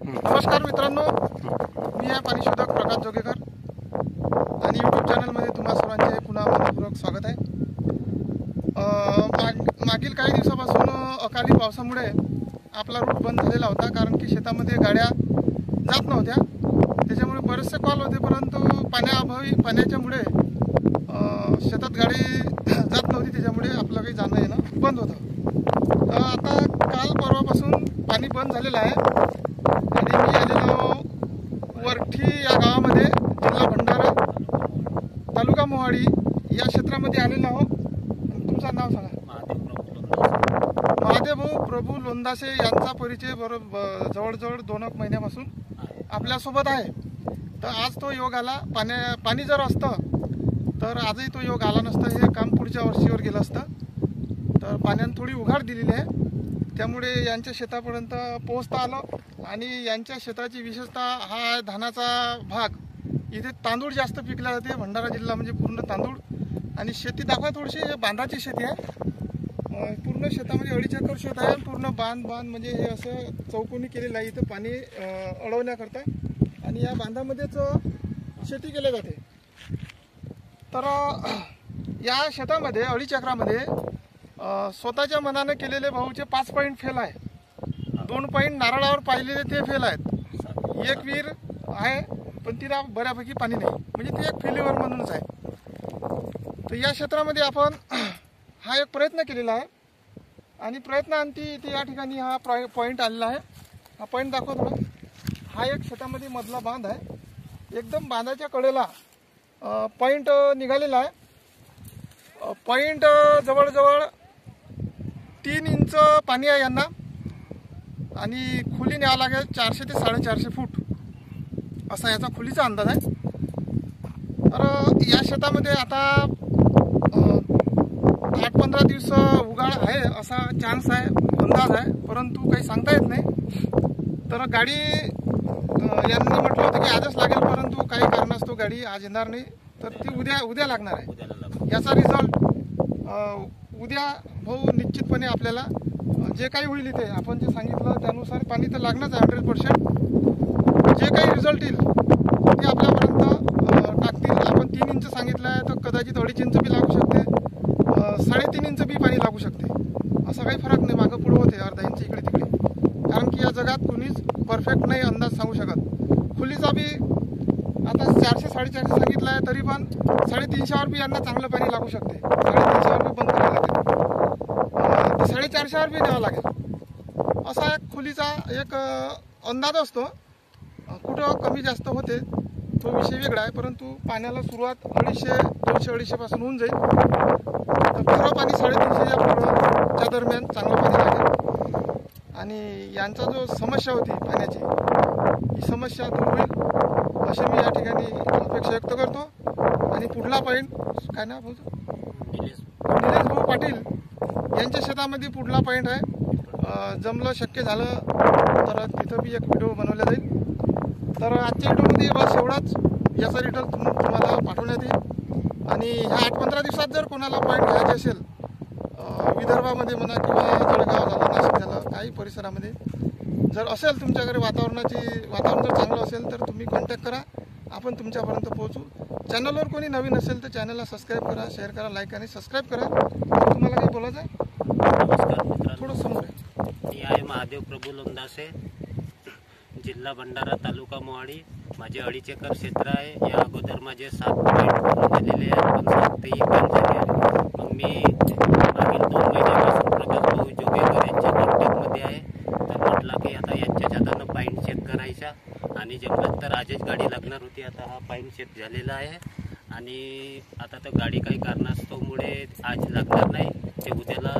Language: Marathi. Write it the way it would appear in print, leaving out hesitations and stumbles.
नमस्कार मित्रांनो, मी आहे पाणीशोधक प्रकाश जोगेकर आणि यूट्यूब चॅनलमध्ये तुम्हा सर्वांचे पुन्हा मनपूर्वक स्वागत आहे। मागील काही दिवसापासून अकाली पावसामुळे आपला रूट बंद झालेला होता, कारण की शेतामध्ये गाड्या जात नव्हत्या। त्याच्यामुळे बरेचसे कॉल होते, परंतु पाण्याच्यामुळे शेतात गाडी जात नव्हती, त्याच्यामुळे आपलं काही जाणं येणं बंद होतं। आता काल परवापासून पाणी बंद झालेलं आहे आणि मी आलेलो वरठी या गावामध्ये, जिल्हा भंडारा, तालुका मोहाडी या क्षेत्रामध्ये आलेलो आहोत। तुमचं नाव सांगा? महादेव प्रभू लोंदासे यांचा परिचय जवळजवळ 2 महिन्यापासून आपल्यासोबत आहे। तर आज तो योग आला। पाणी जर असतं तर आजही तो योग आला नसता, हे काम पुढच्या वर्षीवर गेलं असतं। तर पाण्याने थोडी उघाड दिलेली आहे, त्यामुळे यांच्या शेतापर्यंत पोहोचता आलं। आणि यांच्या शेताची विशेषतः हा धानाचा भाग, इथे तांदूळ जास्त पिकला जाते। भंडारा जिल्हा म्हणजे पूर्ण तांदूळ। आणि शेती दाखवा थोडीशी, हे बांधाची शेती आहे। पूर्ण शेतामध्ये 2.5 एकर शेत आहे। पूर्ण बांध म्हणजे हे असं चौकोनी केलेलं आहे, इथं पाणी अडवण्याकरता। आणि या बांधामध्येच शेती केली जाते। तर या शेतामध्ये 2.5 एकरामध्ये स्वतःच्या मनाने केलेले भाऊचे 5 पॉईंट फेल आहे। 2 पॉईंट नारळावर पाहिलेले ते फेल आहेत। एक विहीर आहे पण तिला बऱ्यापैकी पाणी नाही, म्हणजे ती एक फेल्युअर म्हणूनच आहे। तर या क्षेत्रामध्ये आपण हा एक प्रयत्न केलेला आहे आणि प्रयत्नांती इथे या ठिकाणी हा पॉईंट आलेला आहे। हा पॉईंट दाखवा थोडा। हा एक शेतामध्ये मधला बांध आहे, एकदम बांधाच्या कडेला पॉईंट निघालेला आहे। पॉईंट जवळजवळ 3 इंच पाणी आहे यांना, आणि खोली न्यावं लागेल 400 ते 450 फूट असा याचा खोलीचा अंदाज आहे। तर या शेतामध्ये आता 8-15 दिवस उघाड आहे असा चान्स आहे, अंदाज आहे, परंतु काही सांगता येत नाही। तर गाडी यांनी म्हटलं होतं की आजच लागेल, परंतु काही कारणास्तव गाडी आज येणार नाही, तर ती उद्या लागणार आहे। याचा रिझल्ट उद्या भाऊ निश्चितपणे आपल्याला जे काही होईल, इथे आपण जे सांगितलं त्यानुसार पाणी तर लागणारच आहे 100%। जे काही रिझल्ट येईल ते आपल्यापर्यंत टाकतील। आपण 3 इंच सांगितलं आहे, तर कदाचित 2.5 इंच बी लागू शकते, 3.5 इंच बी पाणी लागू शकते। असा काही फरक नाही, मागं पुढं होते अर्धा इंच इकडे तिकडे, कारण की या जगात कुणीच परफेक्ट नाही अंदाज सांगू शकत। खोलीचा बी आता 400-450 सांगितलं आहे, तरी पण 350वर बी यांना चांगलं पाणी लागू शकते। 350वर बी बंद करायला लागेल, 450वर बी न्यावं लागेल, असा एक खोलीचा एक अंदाज असतो। कुठं कमी जास्त होते तो विषय वेगळा आहे, परंतु पाण्याला सुरुवात 250 पासून होऊन जाईल। तर पुरं पाणी 350 च्या दरम्यान चांगलं पाणी लागेल। आणि यांचा जो समस्या होती पाण्याची, ही समस्या दूर होईल अशी मी या ठिकाणी अपेक्षा व्यक्त करतो। आणि पुढला पॉईंट काय नाव बोलतो, निलेश भाऊ पाटील यांच्या शेतामध्ये पुढला पॉईंट आहे। जमलं शक्य झालं तर तिथं बी एक व्हिडिओ बनवला जाईल। तर आजच्या व्हिडिओमध्ये बस एवढाच, याचा रिझल्ट तुम्हाला पाठवण्यात येईल। आणि ह्या 8-15 दिवसात जर कोणाला पॉईंट घ्यायचे असेल, विदर्भामध्ये म्हणा किंवा जळगाव झालं, नाशिक झालं, काही परिसरामध्ये जर असेल तुमच्याकडे वातावरण जर चांगलं असेल तर तुम्ही कॉन्टॅक्ट करा, आपण तुमच्यापर्यंत पोहोचू। चॅनलवर कोणी नवीन असेल तर चॅनलला सबस्क्राईब करा, शेअर करा, लाईक आणि सबस्क्राईब करा। तुम्हाला काही बोलायचं आहे? नमस्कार मित्रांनो, थोडं समोर आहे। मी आहे महादेव प्रभू लोंदासे, जिल्हा भंडारा, तालुका मोहाडी। माझे 2.5 एकर क्षेत्र आहे। या अगोदर माझे 7 पॉईंट पूर्ण झालेले आहेत, पण 7 बंद झाले। मग मी मागील 2 महिन्यापासून प्रकाश भाऊ जोगेकर यांच्या कॉन्टॅक्टमध्ये आहे। तर म्हटलं की आता यांच्या हातानं पॉईंट चेक करायचा, आणि जमलं तर आजच गाडी लागणार होती। आता हा पॉईंट चेक झालेला आहे, आणि आता तर गाडी काही कारणास्तवमुळे आज लागणार नाही, ते उद्याला